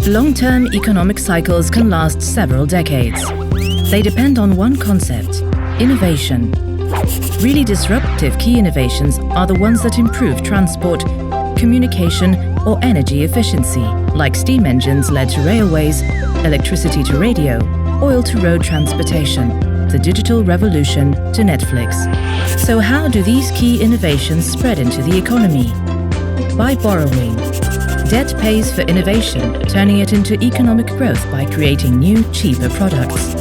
Long-term economic cycles can last several decades. They depend on one concept: innovation. Really disruptive key innovations are the ones that improve transport, communication, or energy efficiency, like steam engines led to railways, electricity to radio, oil to road transportation, the digital revolution to Netflix. So how do these key innovations spread into the economy? By borrowing. Debt pays for innovation, turning it into economic growth by creating new, cheaper products.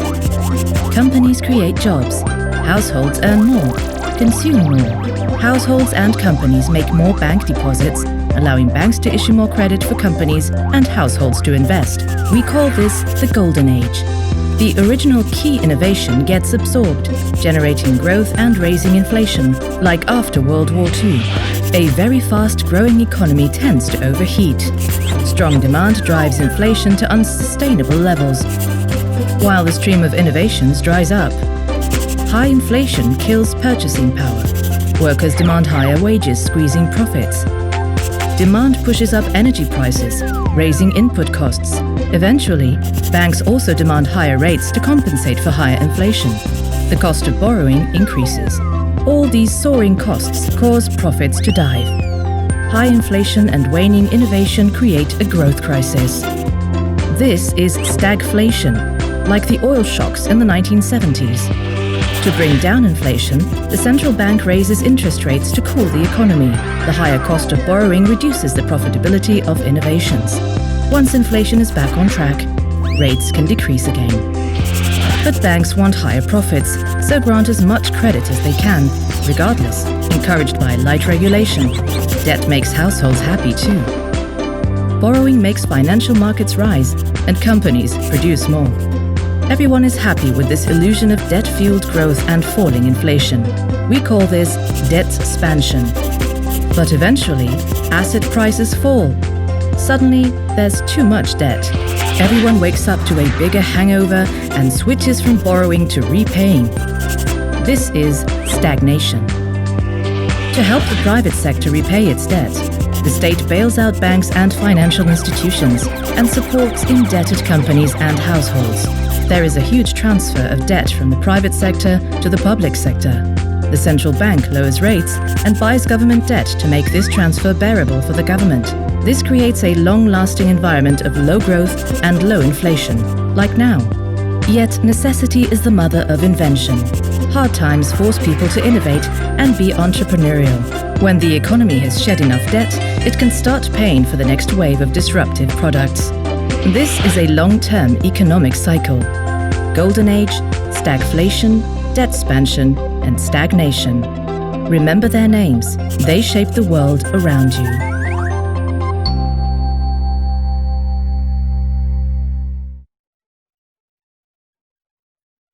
Companies create jobs. Households earn more, consume more. Households and companies make more bank deposits, allowing banks to issue more credit for companies and households to invest. We call this the Golden Age. The original key innovation gets absorbed, generating growth and raising inflation, like after World War II. A very fast-growing economy tends to overheat. Strong demand drives inflation to unsustainable levels, while the stream of innovations dries up. High inflation kills purchasing power. Workers demand higher wages, squeezing profits. Demand pushes up energy prices, raising input costs. Eventually, banks also demand higher rates to compensate for higher inflation. The cost of borrowing increases. All these soaring costs cause profits to dive. High inflation and waning innovation create a growth crisis. This is stagflation, like the oil shocks in the 1970s. To bring down inflation, the central bank raises interest rates to cool the economy. The higher cost of borrowing reduces the profitability of innovations. Once inflation is back on track, rates can decrease again. But banks want higher profits, so grant as much credit as they can, regardless, encouraged by light regulation. Debt makes households happy too. Borrowing makes financial markets rise, and companies produce more. Everyone is happy with this illusion of debt-fueled growth and falling inflation. We call this debt-spansion. But eventually, asset prices fall. Suddenly, there's too much debt. Everyone wakes up to a bigger hangover and switches from borrowing to repaying. This is stagnation. To help the private sector repay its debt, the state bails out banks and financial institutions and supports indebted companies and households. There is a huge transfer of debt from the private sector to the public sector. The central bank lowers rates and buys government debt to make this transfer bearable for the government. This creates a long-lasting environment of low growth and low inflation, like now. Yet necessity is the mother of invention. Hard times force people to innovate and be entrepreneurial. When the economy has shed enough debt, it can start paying for the next wave of disruptive products. This is a long-term economic cycle. Golden Age, stagflation, debt-spansion, and stagnation. Remember their names. They shape the world around you.